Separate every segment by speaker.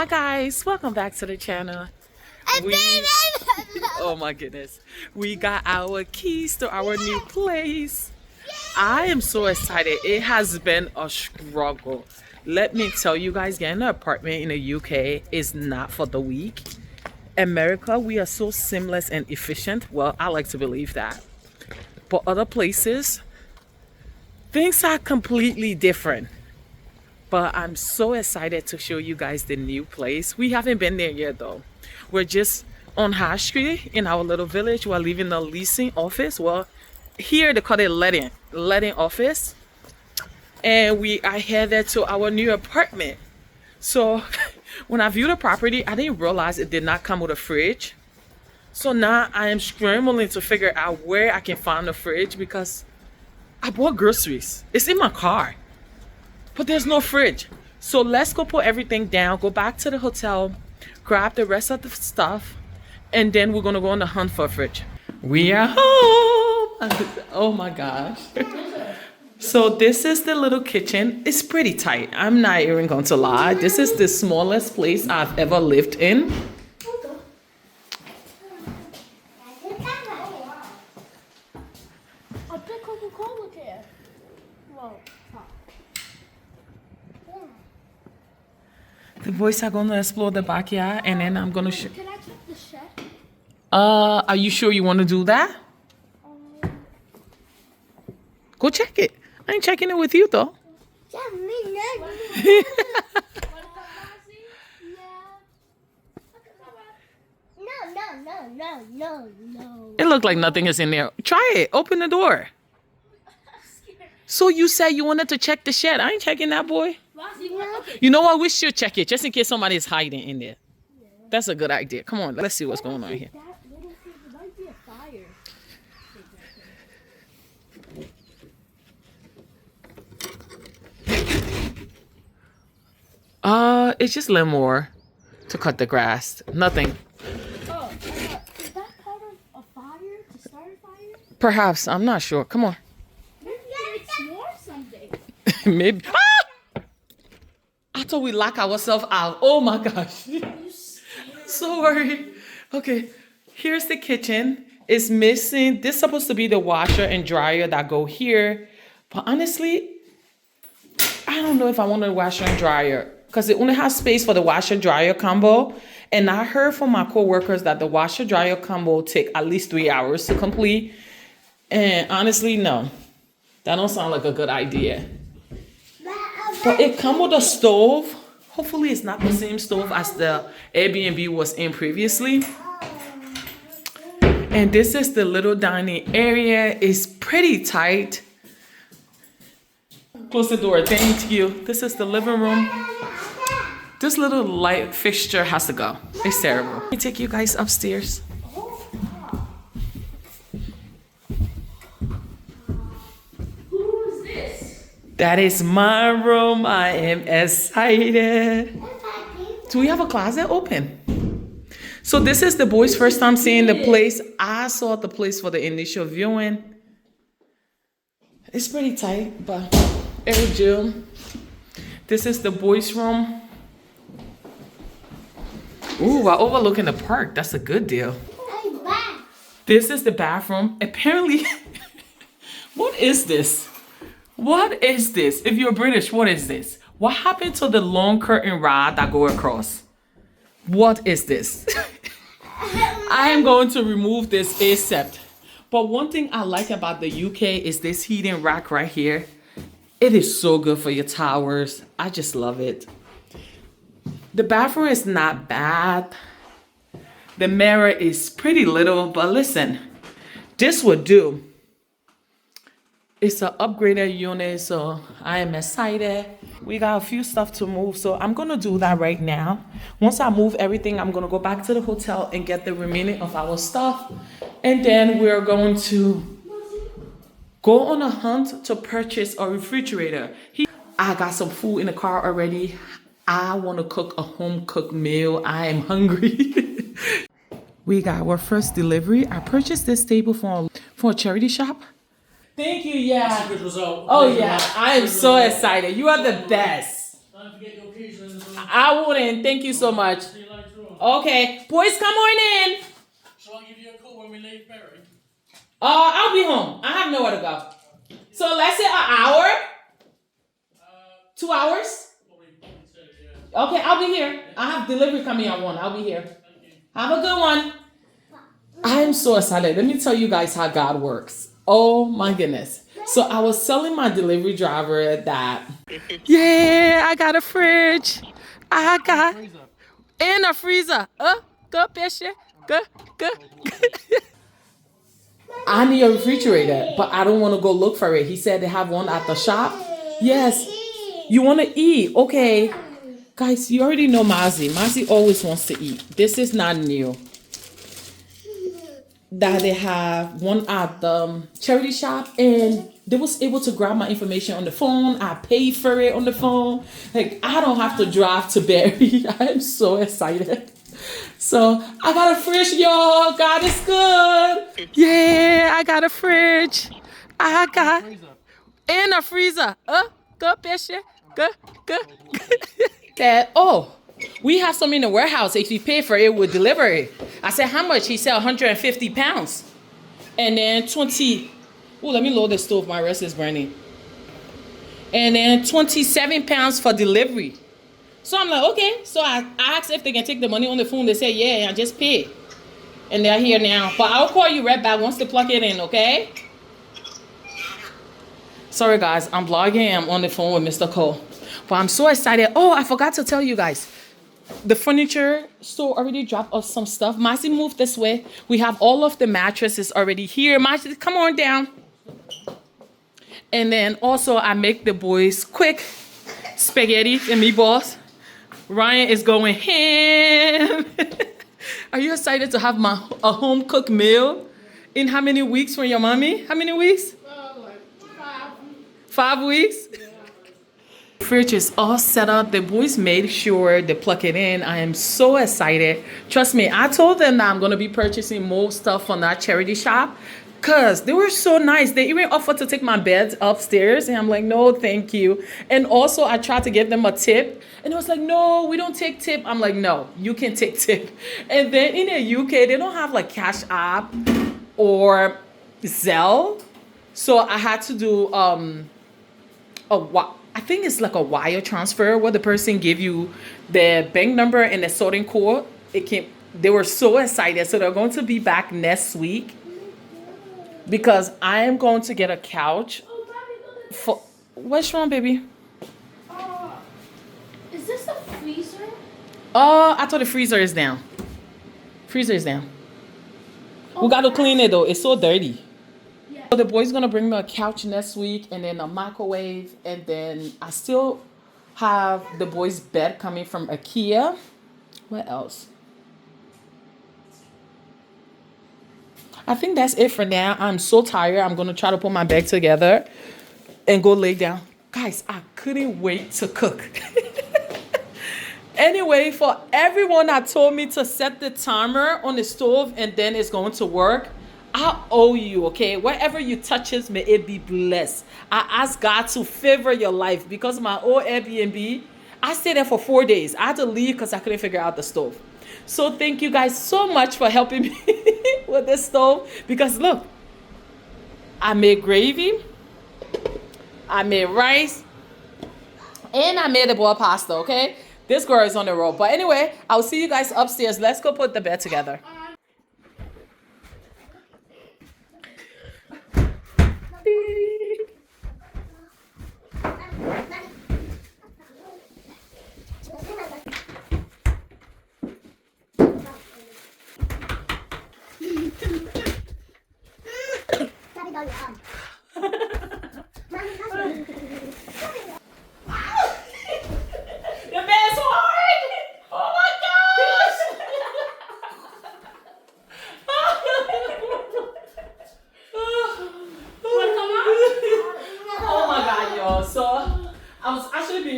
Speaker 1: Hi guys, welcome back to the channel. Oh my goodness, we got our keys to our new place. I am so excited. It has been a struggle. Let me tell you guys, getting an apartment in the UK is not for the weak. America, we are so seamless and efficient. Well, I like to believe that. But other places, things are completely different. But I'm so excited to show you guys the new place. We haven't been there yet though. We're just on High Street in our little village. We're leaving the leasing office. Well, here they call it letting office. And we are headed to our new apartment. So when I viewed the property, I didn't realize it did not come with a fridge. So now I am scrambling to figure out where I can find a fridge because I bought groceries. It's in my car. But there's no fridge. So let's go put everything down, go back to the hotel, grab the rest of the stuff, and then we're gonna go on the hunt for a fridge. We are home! Oh my gosh. So this is the little kitchen. It's pretty tight. I'm not even going to lie. This is the smallest place I've ever lived in. The boys are going to explore the backyard, and then I'm going to show.
Speaker 2: Can I check the shed?
Speaker 1: Are you sure you want to do that? Go check it. I ain't checking it with you, though.
Speaker 2: Yeah, me No.
Speaker 1: It looked like nothing is in there. Try it. Open the door. So you said you wanted to check the shed. I ain't checking that, boy. You know what? We should check it just in case somebody's hiding in there. Yeah. That's a good idea. Come on, let's see what's going on here. It's just a little more to cut the grass. Nothing.
Speaker 2: Oh, is that part of a fire to start a fire?
Speaker 1: Perhaps. I'm not sure. Come on.
Speaker 2: Maybe it's more something.
Speaker 1: Maybe. Ah! I thought we lock ourselves out. Oh my gosh. Sorry. Okay. Here's the kitchen. It's missing. This is supposed to be the washer and dryer that go here. But honestly, I don't know if I want a washer and dryer because it only has space for the washer dryer combo. And I heard from my coworkers that the washer dryer combo take at least 3 hours to complete. And honestly, no, that don't sound like a good idea. But it comes with a stove. Hopefully it's not the same stove as the Airbnb was in previously. And this is the little dining area. It's pretty tight. Close the door. Thank you. This is the living room. This little light fixture has to go. It's terrible. Let me take you guys upstairs.
Speaker 2: Who is this?
Speaker 1: That is my room. I am excited. Do we have a closet open? So this is the boys' first time seeing the place. I saw the place for the initial viewing. It's pretty tight, but it'll do. This is the boys' room. Ooh, we're overlooking the park. That's a good deal. This is the bathroom. Apparently, what is this? What is this? If you're British, what is this? What happened to the long curtain rod that go across? What is this? I am going to remove this ASAP. But one thing I like about the UK is this heating rack right here. It is so good for your towers. I just love it. The bathroom is not bad. The mirror is pretty little, but listen, this would do. It's an upgraded unit, so I am excited. We got a few stuff to move, so I'm gonna do that right now. Once I move everything, I'm gonna go back to the hotel and get the remaining of our stuff. And then we're going to go on a hunt to purchase a refrigerator. I got some food in the car already. I want to cook a home-cooked meal. I am hungry. We got our first delivery. I purchased this table for a charity shop. Thank you, yeah.
Speaker 3: That's a good result.
Speaker 1: Oh, yeah. I am so excited. You are the best.
Speaker 3: Don't forget your keys in the room.
Speaker 1: I wouldn't. Thank you so much.
Speaker 3: See you later on.
Speaker 1: Okay, boys, come on in.
Speaker 3: Shall I give you a call when we leave Berry?
Speaker 1: I'll be home. I have nowhere to go. So let's say an hour, 2 hours.
Speaker 3: Probably 2, yeah.
Speaker 1: Okay, I'll be here. I have delivery coming at 1. I'll be here.
Speaker 3: Thank you.
Speaker 1: Have a good one. I'm so excited. Let me tell you guys how God works. Oh my goodness. So I was telling my delivery driver that, yeah, I got a fridge. I got in a freezer. Good, Bishop. Good. I need a refrigerator, but I don't want to go look for it. He said they have one at the shop. Yes. You want to eat? Okay. Guys, you already know Mazi. Mazi always wants to eat. This is not new. That they have one at the charity shop, and they was able to grab my information on the phone. I paid for it on the phone. Like, I don't have to drive to Barry. I'm so excited. So I got a fridge, y'all. God is good. Yeah, I got a fridge. I got in a freezer. Good, Bishop. Good. That, we have some in the warehouse. If you pay for it, we'll deliver it. I said, how much? He said 150 pounds. And then 20. Oh, let me load the stove. My wrist is burning. And then 27 pounds for delivery. So I'm like, okay. So I asked if they can take the money on the phone. They said, yeah, I just paid. And they're here now. But I'll call you right back once they plug it in, okay? Sorry, guys. I'm vlogging. I'm on the phone with Mr. Cole. But I'm so excited. Oh, I forgot to tell you guys. The furniture store already dropped us some stuff. Mazi moved this way. We have all of the mattresses already here. Mazi, come on down. And then also I make the boys quick spaghetti and meatballs. Ryan is going ham. Are you excited to have a home cooked meal? In how many weeks from your mommy? How many weeks?
Speaker 2: Like 5.
Speaker 1: 5 weeks? Fridge is all set up. The boys made sure they plug it in. I am so excited. Trust me, I told them that I'm going to be purchasing more stuff from that charity shop because they were so nice. They even offered to take my beds upstairs, and I'm like, no, thank you. And also, I tried to give them a tip, and it was like, no, we don't take tip. I'm like, no, you can take tip. And then in the UK, they don't have like Cash App or Zelle. So I had to do I think it's like a wire transfer where the person give you the bank number and the sorting code. They were so excited. So they're going to be back next week because I am going to get a couch. What's wrong, baby?
Speaker 2: Is this the freezer?
Speaker 1: I thought the freezer is down. Freezer is down. We got to clean it though. It's so dirty. So the boy's gonna bring me a couch next week, and then a microwave, and then I still have the boy's bed coming from IKEA. What else? I think that's it for now. I'm so tired. I'm gonna try to put my bag together and go lay down. Guys, I couldn't wait to cook. Anyway, for everyone that told me to set the timer on the stove and then it's going to work, I owe you, okay? Wherever you touches, may it be blessed. I ask God to favor your life because my old Airbnb, I stayed there for 4 days. I had to leave because I couldn't figure out the stove. So thank you guys so much for helping me with the stove. Because look, I made gravy, I made rice, and I made the boiled pasta, okay? This girl is on the road. But anyway, I'll see you guys upstairs. Let's go put the bed together.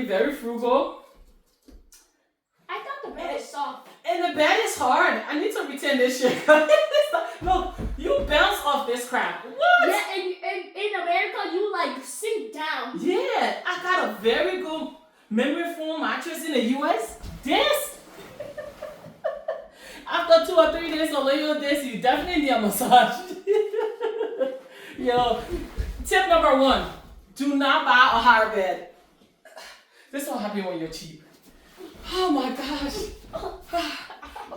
Speaker 1: Very frugal.
Speaker 2: I thought the bed was soft.
Speaker 1: And the bed is hard. I need to return this shit. Look, you bounce off this crap. What?
Speaker 2: Yeah, and in America, you like sink down.
Speaker 1: Yeah, I got a very good memory foam mattress in the US. This, after 2 or 3 days of laying on this, you definitely need a massage. Yo, tip number 1, do not buy a higher bed. This will happen when you're cheap. Oh my gosh.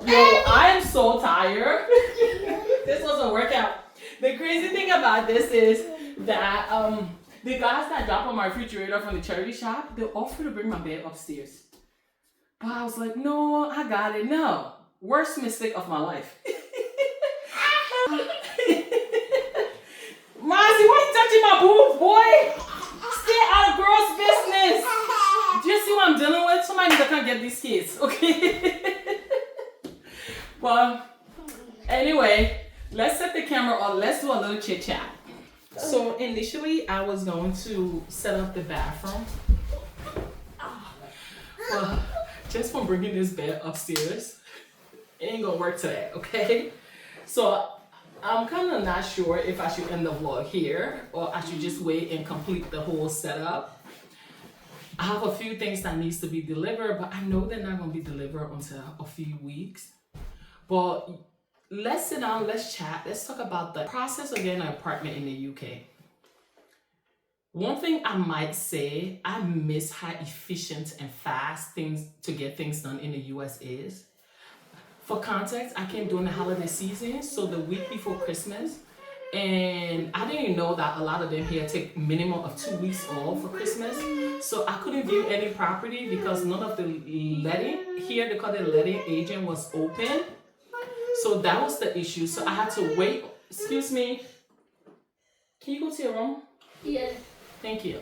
Speaker 1: Yo, I am so tired. This was a workout. The crazy thing about this is that the guys that drop on my refrigerator from the charity shop, they offer to bring my bed upstairs. But I was like, no, I got it. No. Worst mistake of my life. Mozzie, why you touching my boobs, boy? Stay out of girls' business. Do you see what I'm dealing with? Somebody that can't get these kids, okay? Well, anyway, let's set the camera on. Let's do a little chit chat. So initially, I was going to set up the bathroom. Well, just from bringing this bed upstairs, it ain't gonna work today, okay? So I'm kind of not sure if I should end the vlog here or I should just wait and complete the whole setup. I have a few things that needs to be delivered, but I know they're not gonna be delivered until a few weeks. But let's sit down, let's chat, let's talk about the process of getting an apartment in the UK. One thing I might say, I miss how efficient and fast things to get things done in the US is. For context, I came during the holiday season, so the week before Christmas, and I didn't even know that a lot of them here take minimum of 2 weeks off for Christmas. So I couldn't view any property because none of the letting, here they call it letting agent, was open. So that was the issue. So I had to wait. Excuse me. Can you go to your room?
Speaker 2: Yeah.
Speaker 1: Thank you.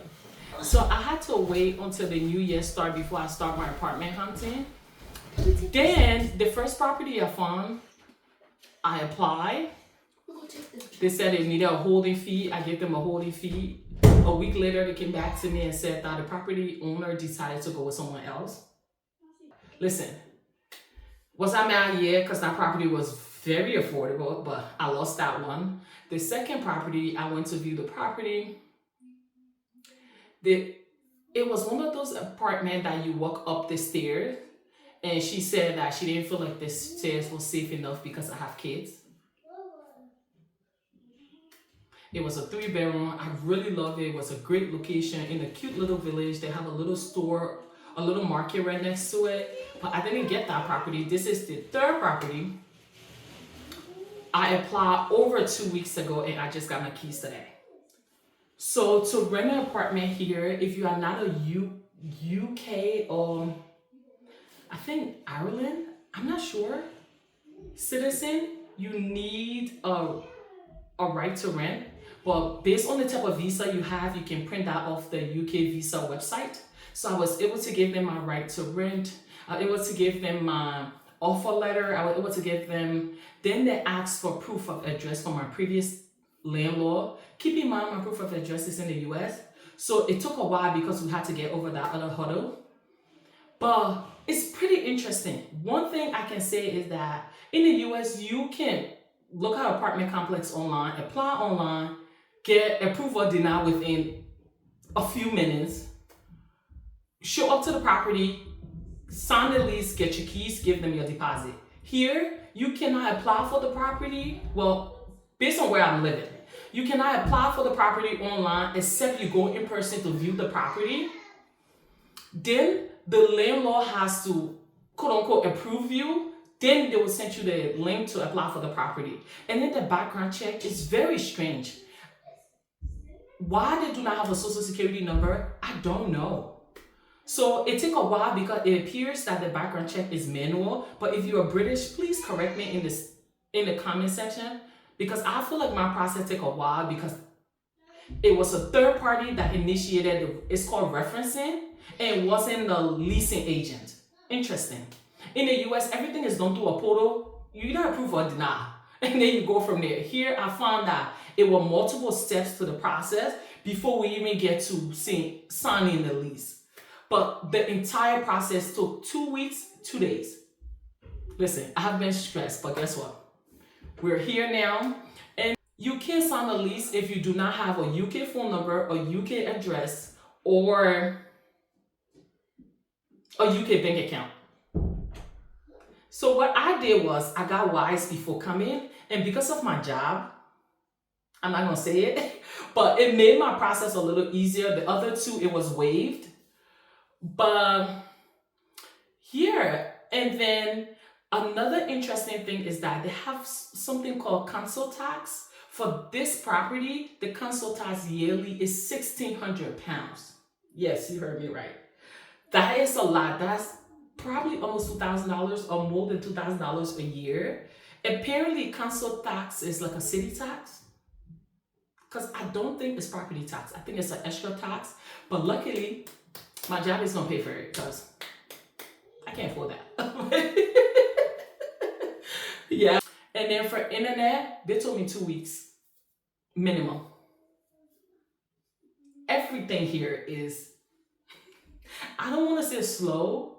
Speaker 1: So I had to wait until the new year started before I start my apartment hunting. Then the first property I found, I applied. They said they needed a holding fee. I gave them a holding fee. A week later, they came back to me and said that the property owner decided to go with someone else. Listen, was I mad? Yeah, because that property was very affordable, but I lost that one. The second property, I went to view the property. It was one of those apartments that you walk up the stairs, and she said that she didn't feel like the stairs was safe enough because I have kids. It was a 3-bedroom. I really loved it. It was a great location in a cute little village. They have a little store, a little market right next to it. But I didn't get that property. This is the third property. I applied over 2 weeks ago and I just got my keys today. So to rent an apartment here, if you are not a UK or I think Ireland, I'm not sure, citizen, you need a right to rent. But based on the type of visa you have, you can print that off the UK visa website. So I was able to give them my right to rent. I was able to give them my offer letter. I was able to give them, then they asked for proof of address from my previous landlord. Keep in mind, my proof of address is in the US. So it took a while because we had to get over that other hurdle. But it's pretty interesting. One thing I can say is that in the US, you can look at apartment complex online, apply online, get approved or denied within a few minutes, show up to the property, sign the lease, get your keys, give them your deposit. Here, you cannot apply for the property. Well, based on where I'm living, you cannot apply for the property online except you go in person to view the property. Then the landlord has to, quote unquote, approve you. Then they will send you the link to apply for the property. And then the background check is very strange. Why they do not have a social security number, I don't know. So it took a while because it appears that the background check is manual. But if you're British, please correct me in the comment section, because I feel like my process took a while because it was a third party that initiated it's called referencing, and it wasn't the leasing agent. Interesting. In the US, everything is done through a portal. You either approve or deny, and then you go from there. Here, I found that it were multiple steps to the process before we even get to signing the lease. But the entire process took 2 weeks, 2 days. Listen, I have been stressed, but guess what? We're here now, and you can't sign a lease if you do not have a UK phone number, a UK address, or a UK bank account. So what I did was I got wise before coming, and because of my job, I'm not gonna say it, but it made my process a little easier. The other two, it was waived. But here, and then another interesting thing is that they have something called council tax. For this property, the council tax yearly is £1,600. Yes, you heard me right. That is a lot. That's probably almost $2,000 or more than $2,000 a year. Apparently, council tax is like a city tax. Because I don't think it's property tax. I think it's an extra tax. But luckily, my job is going to pay for it because I can't afford that. Yeah. And then for internet, they told me 2 weeks minimum. Everything here is, I don't want to say slow,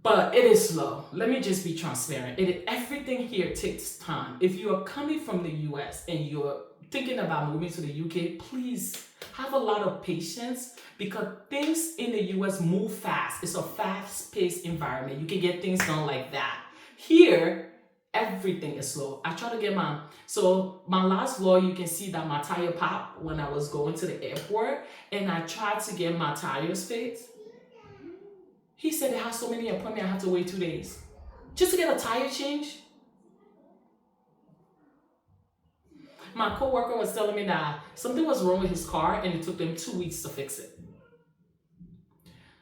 Speaker 1: but it is slow. Let me just be transparent. Everything here takes time. If you are coming from the US and you're thinking about moving to the UK, please have a lot of patience because things in the US move fast. It's a fast-paced environment. You can get things done like that. Here, everything is slow. I try to get my last vlog, you can see that my tire popped when I was going to the airport and I tried to get my tires fixed. He said they have so many appointments, I have to wait 2 days just to get a tire change. My coworker was telling me that something was wrong with his car and it took them 2 weeks to fix it.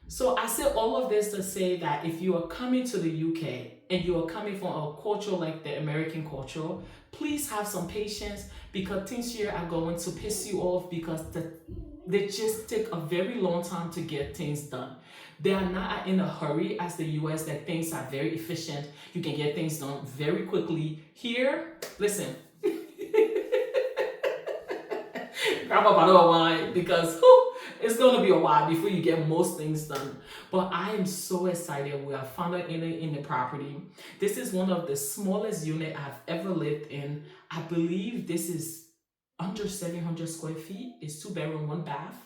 Speaker 1: So I said all of this to say that if you are coming to the UK and you are coming from a culture like the American culture, please have some patience because things here are going to piss you off because they just take a very long time to get things done. They are not in a hurry as the US, that things are very efficient. You can get things done very quickly. Here, listen. Grab a bottle of wine because it's going to be a while before you get most things done. But I am so excited. We have found an owner in the property. This is one of the smallest units I've ever lived in. I believe this is under 700 square feet. It's 2 bedroom, 1 bath.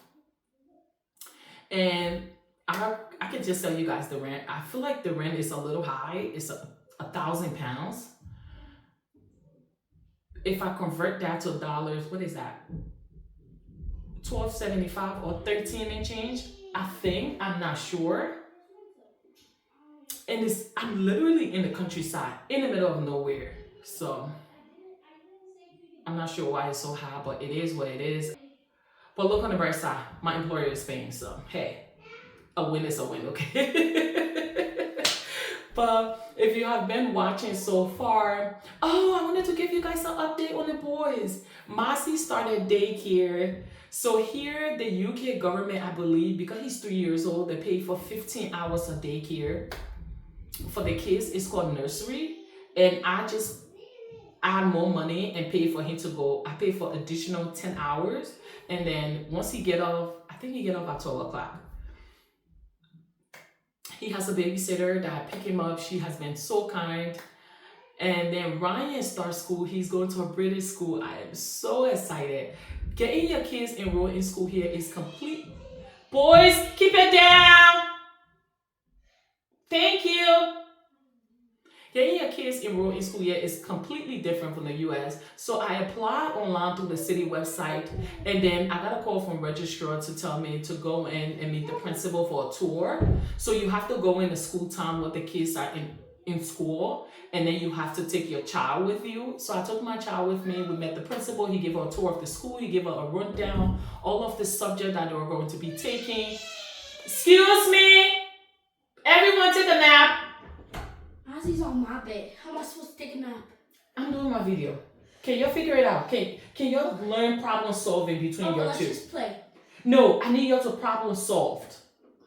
Speaker 1: And I can just tell you guys the rent. I feel like the rent is a little high. It's £1,000. If I convert that to dollars, what is that? $12.75 or 13 and change, I think. I'm not sure. And I'm literally in the countryside, in the middle of nowhere. So I'm not sure why it's so high, but it is what it is. But look on the bright side, my employer is paying, so hey, a win is a win, okay? But if you have been watching so far, I wanted to give you guys an update on the boys. Masi started daycare. So here, the UK government, I believe, because he's 3 years old, they pay for 15 hours of daycare for the kids. It's called nursery. And I just add more money and pay for him to go. I pay for additional 10 hours. And then once he get off, I think he get off at 12 o'clock. He has a babysitter that pick him up. She has been so kind. And then Ryan starts school. He's going to a British school. I am so excited. Getting your kids enrolled in school here is complete. Boys, keep it down. Thank you. Getting your kids enrolled in school here is completely different from the US. So I applied online through the city website, and then I got a call from registrar to tell me to go in and meet the principal for a tour. So you have to go in the school time when the kids are in school, and then you have to take your child with you. So I took my child with me. We met the principal. He gave her a tour of the school. He gave her a rundown, all of the subject that they were going to be taking. Excuse me. Everyone take a nap.
Speaker 2: Ozzy's on my bed. How am I supposed to take a nap?
Speaker 1: I'm doing my video. Can y'all figure it out? Can y'all learn problem solving between your
Speaker 2: let's
Speaker 1: two?
Speaker 2: just play.
Speaker 1: No, I need y'all to problem solved.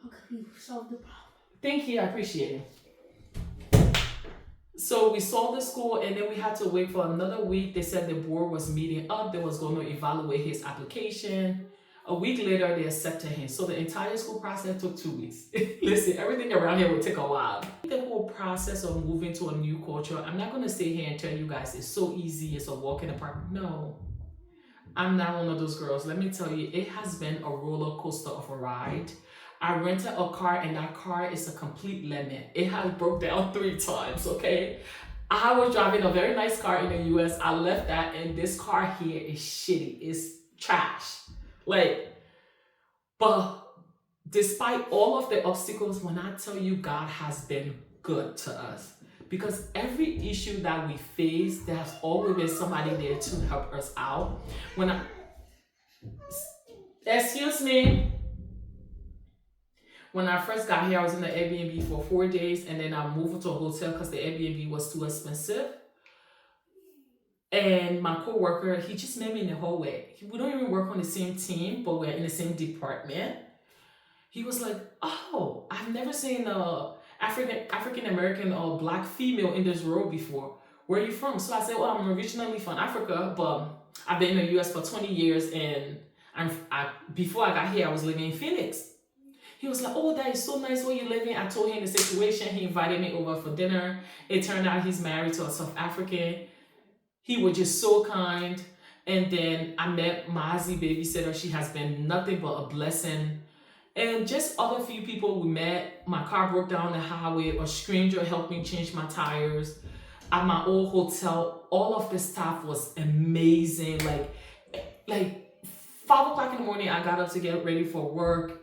Speaker 2: Okay, we solved the problem.
Speaker 1: Thank you, I appreciate it. So we saw the school and then we had to wait for another week. They said the board was meeting up. They was going to evaluate his application. A week later, they accepted him. So the entire school process took 2 weeks. Listen, everything around here will take a while. The whole process of moving to a new culture, I'm not going to sit here and tell you guys it's so easy, it's a walk in the park. No, I'm not one of those girls. Let me tell you, it has been a roller coaster of a ride. I rented a car and that car is a complete lemon. It has broke down 3 times, okay? I was driving a very nice car in the US. I left that and this car here is shitty. It's trash. Like, but despite all of the obstacles, when I tell you God has been good to us, because every issue that we face, there's always been somebody there to help us out. Excuse me. When I first got here, I was in the Airbnb for 4 days and then I moved to a hotel because the Airbnb was too expensive. And my co-worker, he just met me in the hallway. We don't even work on the same team, but we're in the same department. He was like, oh, I've never seen a African American or Black female in this role before. Where are you from? So I said, well, I'm originally from Africa, but I've been in the US for 20 years and before I got here, I was living in Phoenix. He was like, oh, that is so nice where you living. I told him the situation. He invited me over for dinner. It turned out he's married to a South African. He was just so kind. And then I met Mazi babysitter. She has been nothing but a blessing. And just other few people we met. My car broke down the highway. A stranger helped me change my tires. At my old hotel, all of the staff was amazing. Like 5 o'clock in the morning, I got up to get ready for work.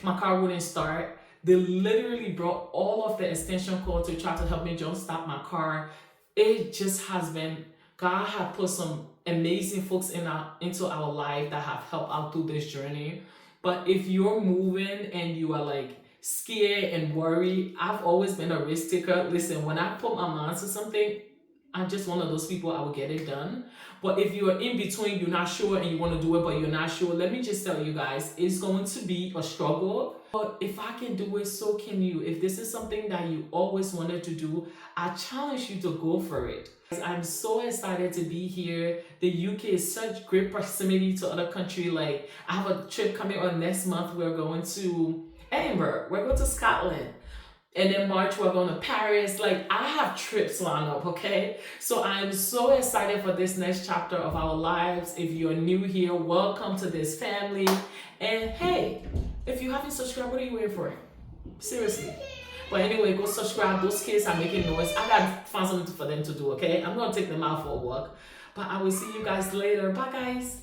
Speaker 1: My car wouldn't start. They literally brought all of the extension cord to try to help me jump start my car. It just has been, God have put some amazing folks into our life that have helped out through this journey. But if you're moving and you are like scared and worried, I've always been a risk taker. Listen, when I put my mind to something, I'm just one of those people, I will get it done. But if you're in between, you're not sure and you want to do it, but you're not sure, let me just tell you guys, it's going to be a struggle. But if I can do it, so can you. If this is something that you always wanted to do, I challenge you to go for it. I'm so excited to be here. The UK is such great proximity to other countries. Like, I have a trip coming on next month. We're going to Edinburgh. We're going to Scotland. And in March, we're going to Paris. Like, I have trips lined up, okay? So I'm so excited for this next chapter of our lives. If you're new here, welcome to this family. And hey, if you haven't subscribed, what are you waiting for? Seriously. But anyway, go subscribe. Those kids are making noise. I got to find something for them to do, okay? I'm going to take them out for a walk. But I will see you guys later. Bye, guys.